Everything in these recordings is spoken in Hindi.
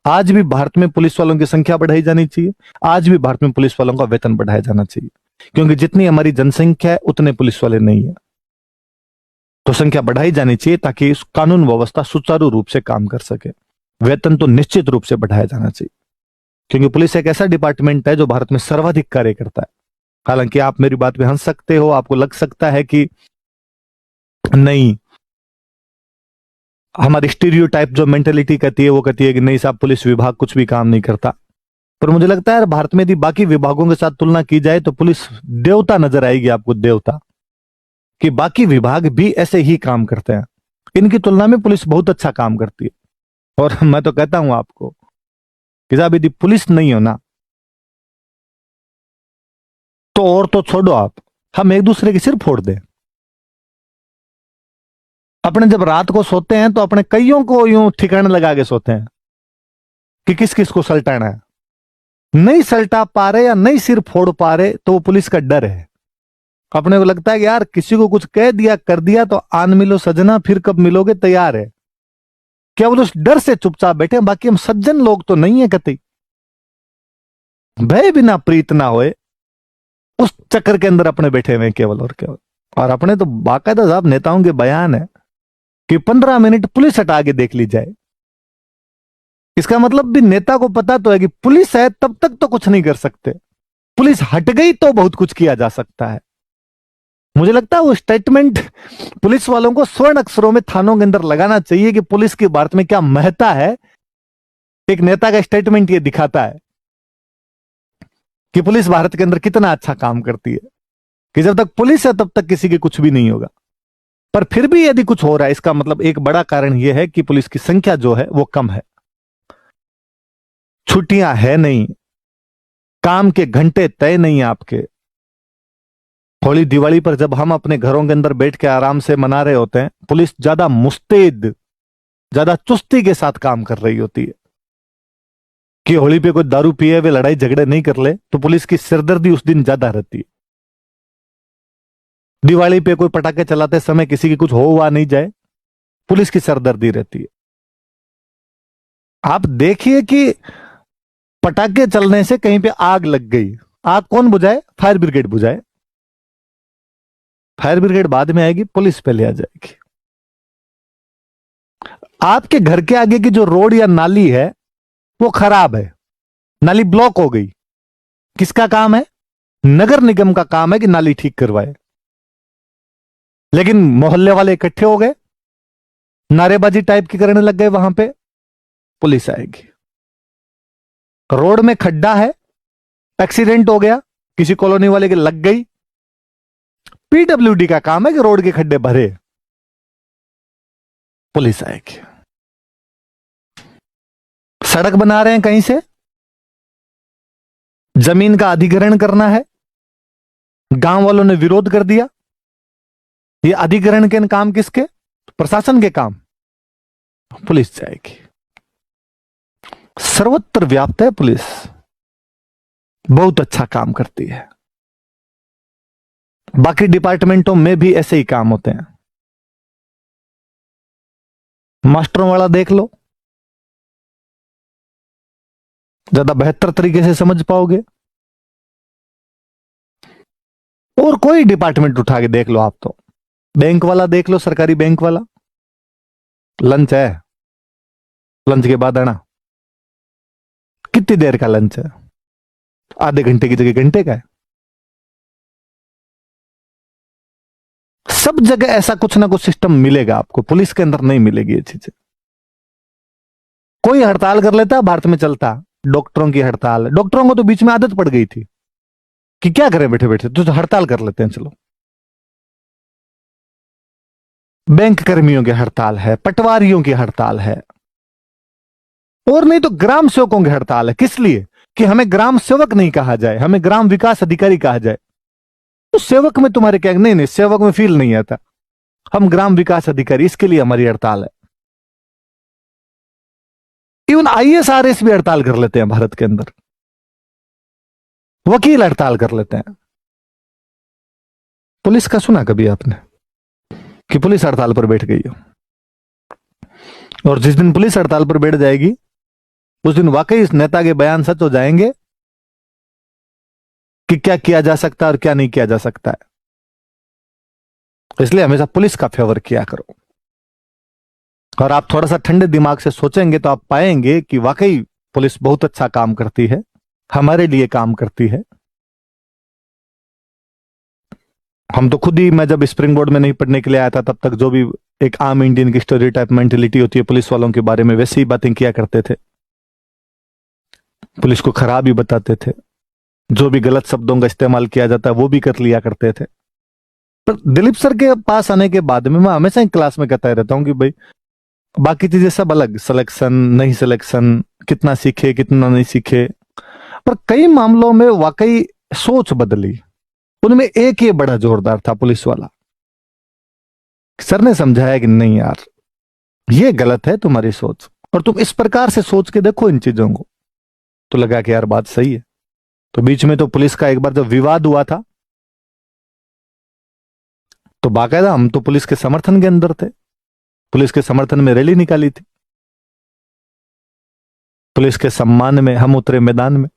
आज भी भारत में पुलिस वालों की संख्या बढ़ाई जानी चाहिए। आज भी भारत में पुलिस वालों का वेतन बढ़ाया जाना चाहिए, क्योंकि जितनी हमारी जनसंख्या है उतने पुलिस वाले नहीं है। तो संख्या बढ़ाई जानी चाहिए ताकि इस कानून व्यवस्था सुचारू रूप से काम कर सके। वेतन तो निश्चित रूप से बढ़ाया जाना चाहिए, क्योंकि पुलिस एक ऐसा डिपार्टमेंट है जो भारत में सर्वाधिक कार्य करता है। हालांकि आप मेरी बात पे हंस सकते हो, आपको लग सकता है कि नहीं, हमारी स्टीरियोटाइप जो मेंटेलिटी कहती है वो कहती है कि नहीं साहब, पुलिस विभाग कुछ भी काम नहीं करता। पर मुझे लगता है भारत में यदि बाकी विभागों के साथ तुलना की जाए तो पुलिस देवता नजर आएगी आपको, देवता, कि बाकी विभाग भी ऐसे ही काम करते हैं। इनकी तुलना में पुलिस बहुत अच्छा काम करती है। और मैं तो कहता हूं आपको कि साहब यदि पुलिस नहीं हो ना, तो और तो छोड़ो आप, हम एक दूसरे के सिर फोड़ दें। अपने जब रात को सोते हैं तो अपने कईयों को यूं ठिकाने लगा के सोते हैं कि किस किस को सल्टाना है। नहीं सल्टा पा रहे या नहीं सिर फोड़ पा रहे तो वो पुलिस का डर है। अपने को लगता है कि यार किसी को कुछ कह दिया कर दिया तो आन मिलो सजना, फिर कब मिलोगे तैयार है। केवल उस डर से चुपचाप बैठे। बाकी हम सज्जन लोग तो नहीं है कतई। भय बिना प्रीत ना होए, उस चक्कर के अंदर अपने बैठे हुए केवल और केवल। और अपने तो बाकायदा साहब नेताओं के बयान है कि 15 मिनट पुलिस हटा के देख ली जाए। इसका मतलब भी नेता को पता तो है कि पुलिस है तब तक तो कुछ नहीं कर सकते, पुलिस हट गई तो बहुत कुछ किया जा सकता है। मुझे लगता है वो स्टेटमेंट पुलिस वालों को स्वर्ण अक्षरों में थानों के अंदर लगाना चाहिए कि पुलिस की भारत में क्या महत्ता है। एक नेता का स्टेटमेंट ये दिखाता है कि पुलिस भारत के अंदर कितना अच्छा काम करती है, कि जब तक पुलिस है तब तक किसी के कुछ भी नहीं होगा। पर फिर भी यदि कुछ हो रहा है, इसका मतलब एक बड़ा कारण यह है कि पुलिस की संख्या जो है वो कम है। छुट्टियां है नहीं, काम के घंटे तय नहीं आपके। होली दिवाली पर जब हम अपने घरों के अंदर बैठ के आराम से मना रहे होते हैं, पुलिस ज्यादा मुस्तैद, ज्यादा चुस्ती के साथ काम कर रही होती है। कि होली पे कोई दारू पिए हुए लड़ाई झगड़े नहीं कर ले तो पुलिस की सिरदर्दी उस दिन ज्यादा रहती है। दिवाली पे कोई पटाखे चलाते समय किसी की कुछ हो हुआ नहीं जाए, पुलिस की सरदर्दी रहती है। आप देखिए कि पटाखे चलने से कहीं पे आग लग गई, आग कौन बुझाए? फायर ब्रिगेड बुझाए। फायर ब्रिगेड बाद में आएगी, पुलिस पहले आ जाएगी। आपके घर के आगे की जो रोड या नाली है वो खराब है, नाली ब्लॉक हो गई, किसका काम है? नगर निगम का काम है कि नाली ठीक करवाए। लेकिन मोहल्ले वाले इकट्ठे हो गए, नारेबाजी टाइप की करने लग गए, वहां पे पुलिस आएगी। रोड में खड्डा है, एक्सीडेंट हो गया, किसी कॉलोनी वाले के लग गई, पीडब्ल्यूडी का काम है कि रोड के खड्डे भरे, पुलिस आएगी। सड़क बना रहे हैं कहीं से, जमीन का अधिग्रहण करना है, गांव वालों ने विरोध कर दिया, ये अधिग्रहण के काम किसके? प्रशासन के काम, पुलिस जाएगी। सर्वत्र व्याप्त है पुलिस, बहुत अच्छा काम करती है। बाकी डिपार्टमेंटों में भी ऐसे ही काम होते हैं। मास्टरों वाला देख लो, ज्यादा बेहतर तरीके से समझ पाओगे। और कोई डिपार्टमेंट उठा के देख लो आप, तो बैंक वाला देख लो, सरकारी बैंक वाला, लंच है, लंच के बाद आना। कितनी देर का लंच है? आधे घंटे की जगह घंटे का है। सब जगह ऐसा कुछ ना कुछ सिस्टम मिलेगा आपको, पुलिस के अंदर नहीं मिलेगी ये चीजें। कोई हड़ताल कर लेता, भारत में चलता, डॉक्टरों की हड़ताल। डॉक्टरों को तो बीच में आदत पड़ गई थी कि क्या करें बैठे बैठे, तो हड़ताल कर लेते हैं चलो। बैंक कर्मियों की हड़ताल है, पटवारियों की हड़ताल है, और नहीं तो ग्राम सेवकों की हड़ताल है। किस लिए? कि हमें ग्राम सेवक नहीं कहा जाए, हमें ग्राम विकास अधिकारी कहा जाए। तो सेवक में तुम्हारे क्या? नहीं नहीं, सेवक में फील नहीं आता, हम ग्राम विकास अधिकारी, इसके लिए हमारी हड़ताल है। इवन ISRS भी हड़ताल कर लेते हैं भारत के अंदर, वकील हड़ताल कर लेते हैं। पुलिस का सुना कभी आपने कि पुलिस हड़ताल पर बैठ गई हो? और जिस दिन पुलिस हड़ताल पर बैठ जाएगी उस दिन वाकई इस नेता के बयान सच हो जाएंगे कि क्या किया जा सकता है और क्या नहीं किया जा सकता है। इसलिए हमेशा पुलिस का फेवर किया करो, और आप थोड़ा सा ठंडे दिमाग से सोचेंगे तो आप पाएंगे कि वाकई पुलिस बहुत अच्छा काम करती है, हमारे लिए काम करती है। हम तो खुद ही, मैं जब स्प्रिंग बोर्ड में नहीं पढ़ने के लिए आया था तब तक जो भी एक आम इंडियन की स्टोरी टाइप मेंटेलिटी होती है पुलिस वालों के बारे में, वैसी ही बातें किया करते थे। पुलिस को खराब ही बताते थे, जो भी गलत शब्दों का इस्तेमाल किया जाता है वो भी कर लिया करते थे। पर दिलीप सर के पास आने के बाद में मैं हमेशा ही क्लास में कहता रहता हूं कि भाई बाकी चीजें सब अलग, सिलेक्शन नहीं सिलेक्शन, कितना सीखे कितना नहीं सीखे, पर कई मामलों में वाकई सोच बदली। उनमें एक ये बड़ा जोरदार था पुलिस वाला, सर ने समझाया कि नहीं यार ये गलत है तुम्हारी सोच, और तुम इस प्रकार से सोच के देखो इन चीजों को। तो लगा कि यार बात सही है। तो बीच में तो पुलिस का एक बार जब विवाद हुआ था तो बाकायदा हम तो पुलिस के समर्थन के अंदर थे, पुलिस के समर्थन में रैली निकाली थी, पुलिस के सम्मान में हम उतरे मैदान में।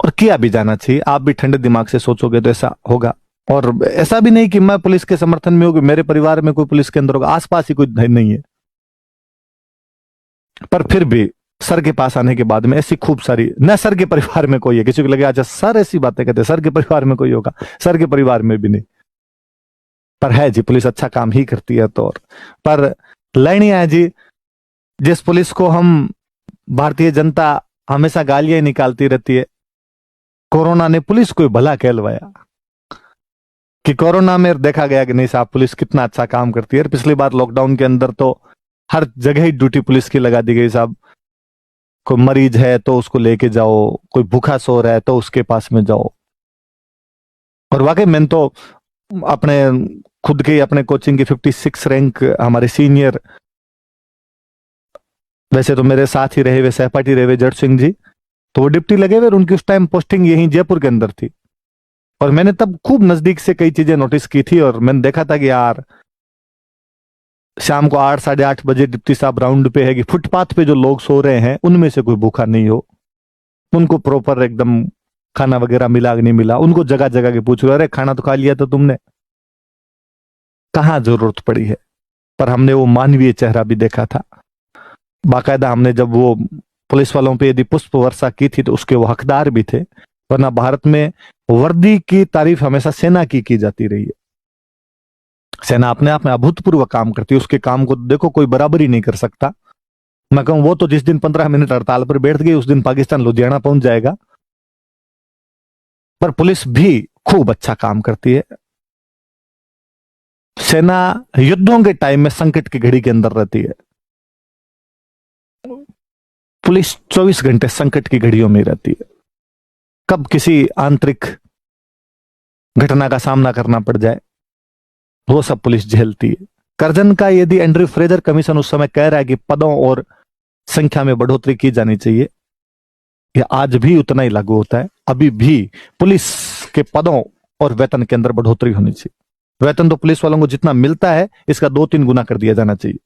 और किया भी जाना चाहिए, आप भी ठंडे दिमाग से सोचोगे तो ऐसा होगा। और ऐसा भी नहीं कि मैं पुलिस के समर्थन में हूं कि मेरे परिवार में कोई पुलिस के अंदर होगा, आसपास ही कोई नहीं है। पर फिर भी सर के पास आने के बाद में ऐसी खूब सारी, न सर के परिवार में कोई है, किसी को लगे अच्छा सर ऐसी बातें कहते सर के परिवार में कोई होगा, सर के परिवार में भी नहीं। पर है जी, पुलिस अच्छा काम ही करती है। तो पर लाइन है जी, जिस पुलिस को हम भारतीय जनता हमेशा गालियां निकालती रहती है, कोरोना ने पुलिस को भला कहलवाया कि कोरोना में देखा गया कि नहीं साहब पुलिस कितना अच्छा काम करती है। पिछली बार लॉकडाउन के अंदर तो हर जगह ही ड्यूटी पुलिस की लगा दी गई साहब। कोई मरीज है तो उसको लेके जाओ, कोई भूखा सो रहा है तो उसके पास में जाओ। और वाकई मैंने तो अपने खुद के अपने कोचिंग की 56 रैंक हमारे सीनियर, वैसे तो मेरे साथ ही रहे हुए सहपाठी रहे हुए जट सिंह जी, तो वो डिप्टी लगे हुए, उनकी उस टाइम पोस्टिंग यहीं जयपुर के अंदर थी। और मैंने तब खूब नजदीक से कई चीजें नोटिस की थी, और मैंने देखा था कि यार शाम को 8 साढ़े 8 बजे डिप्टी साहब राउंड पे है कि फुटपाथ पे जो लोग सो रहे हैं उनमें से कोई भूखा नहीं हो, उनको प्रॉपर एकदम खाना वगैरह मिला कि नहीं मिला, उनको जगह जगह के पूछ रहे, अरे खाना तो खा लिया था तुमने, कहां जरूरत पड़ी है। पर हमने वो मानवीय चेहरा भी देखा था। बाकायदा हमने जब वो पुलिस वालों पे यदि पुष्प वर्षा की थी तो उसके वो हकदार भी थे, वरना भारत में वर्दी की तारीफ हमेशा सेना की जाती रही है। सेना अपने आप में अभूतपूर्व काम करती है, उसके काम को देखो कोई बराबरी नहीं कर सकता। मैं कहूं वो तो जिस दिन 15 मिनट हड़ताल पर बैठ गई उस दिन पाकिस्तान लुधियाना पहुंच जाएगा। पर पुलिस भी खूब अच्छा काम करती है। सेना युद्धों के टाइम में संकट की घड़ी के अंदर रहती है, पुलिस 24 घंटे संकट की घड़ियों में रहती है। कब किसी आंतरिक घटना का सामना करना पड़ जाए वो सब पुलिस झेलती है। करजन का यदि एंड्रयू फ्रेजर कमीशन उस समय कह रहा है कि पदों और संख्या में बढ़ोतरी की जानी चाहिए, यह आज भी उतना ही लागू होता है। अभी भी पुलिस के पदों और वेतन के अंदर बढ़ोतरी होनी चाहिए। वेतन तो पुलिस वालों को जितना मिलता है इसका 2-3 गुना कर दिया जाना चाहिए,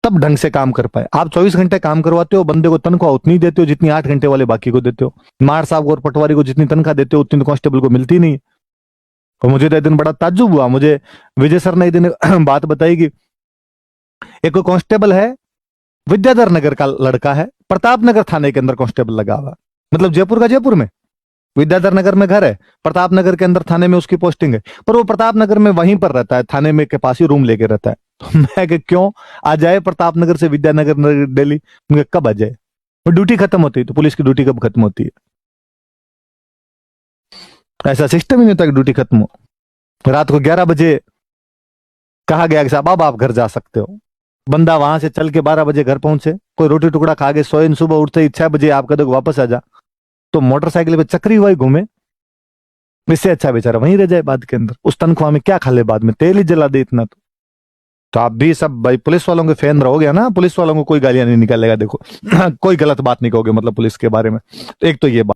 तब ढंग से काम कर पाए। आप 24 घंटे काम करवाते हो, बंदे को तनख्वाह उतनी देते हो जितनी 8 घंटे वाले बाकी को देते हो। मार साहब और पटवारी को जितनी तनख्वाह देते हो उतनी तो कांस्टेबल को मिलती नहीं। और मुझे तो एक दिन बड़ा ताज्जुब हुआ, मुझे विजय सर ने एक दिन बात बताई कि एक कांस्टेबल है, विद्याधर नगर का लड़का है, प्रताप नगर थाने के अंदर कांस्टेबल लगा हुआ, मतलब जयपुर का जयपुर में, विद्याधर नगर में घर है, प्रताप नगर के अंदर थाने में उसकी पोस्टिंग है, पर वो प्रताप नगर में वहीं पर रहता है, थाने में के पास ही रूम लेके रहता है। तो मैं कि क्यों आ जाए प्रताप नगर से विद्यानगर दिल्ली, कब आ जाए, ड्यूटी खत्म होती है। तो पुलिस की ड्यूटी कब खत्म होती है? ऐसा सिस्टम ही नहीं होता कि ड्यूटी खत्म हो। रात को 11 बजे कहा गया कि साहब अब आप घर जा सकते हो। बंदा वहां से चल के 12 बजे घर पहुंचे, कोई रोटी टुकड़ा खा के सोए, सुबह उठते ही 6 बजे आप कदम वापस आ जा, तो मोटरसाइकिल पे चक्री हुआ ही घूमे। इससे अच्छा बेचारा वहीं रह जाए बाद के अंदर, उस तनख्वाह में क्या खा ले, बाद में तेल ही जला दे इतना। तो आप भी सब भाई पुलिस वालों के फैन रहोगे ना, पुलिस वालों को कोई गालियां नहीं निकालेगा देखो कोई गलत बात नहीं कहोगे मतलब पुलिस के बारे में। तो एक तो ये बात।